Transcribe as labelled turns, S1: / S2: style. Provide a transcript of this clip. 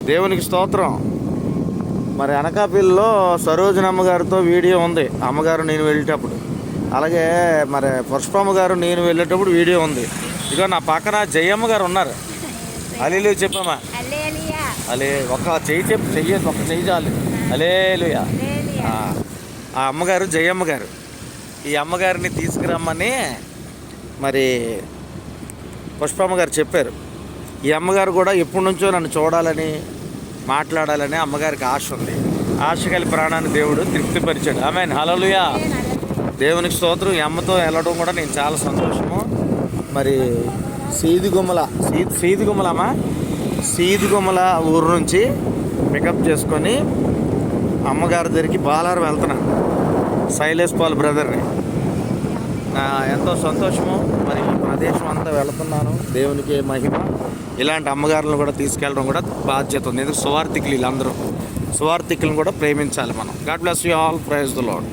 S1: దేవునికి స్తోత్రం. మరి అనకాపల్లిలో సరోజన అమ్మగారితో వీడియో ఉంది, అమ్మగారు నేను వెళ్ళేటప్పుడు. అలాగే మరి పుష్పమ్మ గారు నేను వెళ్ళేటప్పుడు వీడియో ఉంది. ఇక నా పక్కన జయమ్మ గారు ఉన్నారు. అలీలు చెప్పమ్మా. అలే ఒక చెయ్యి చెప్పు, చెయ్యి ఒక చెయ్యి చాలు. అలేలుయా. ఆ అమ్మగారు జయమ్మ గారు. ఈ అమ్మగారిని తీసుకురమ్మని మరి పుష్పమ్మ గారు చెప్పారు. ఈ అమ్మగారు కూడా ఎప్పటి నుంచో నన్ను చూడాలని, మాట్లాడాలని అమ్మగారికి ఆశ ఉంది. ఆశ కలిగి ప్రాణాన్ని దేవుడు తృప్తిపరిచాడు. ఆమేన్. హల్లెలూయా. దేవునికి స్తోత్రం. ఈ అమ్మతో వెళ్ళడం కూడా నేను చాలా సంతోషము. మరి సీదిగుమ్మల ఊరు నుంచి పికప్ చేసుకొని అమ్మగారి దగ్గరికి బాలారం వెళ్తున్నాను, శైలేష్ పాల్ బ్రదర్ని. ఎంతో సంతోషము. మరి ఈ ప్రదేశం అంతా వెళుతున్నాను. దేవునికి మహిమ. ఇలాంటి అమ్మగారులను కూడా తీసుకెళ్ళడం కూడా బాధ్యత ఉంది. ఎందుకంటే సువార్థికులు, వీళ్ళందరూ సువార్థికులను కూడా ప్రేమించాలి మనం. God bless you all. Praise the lord.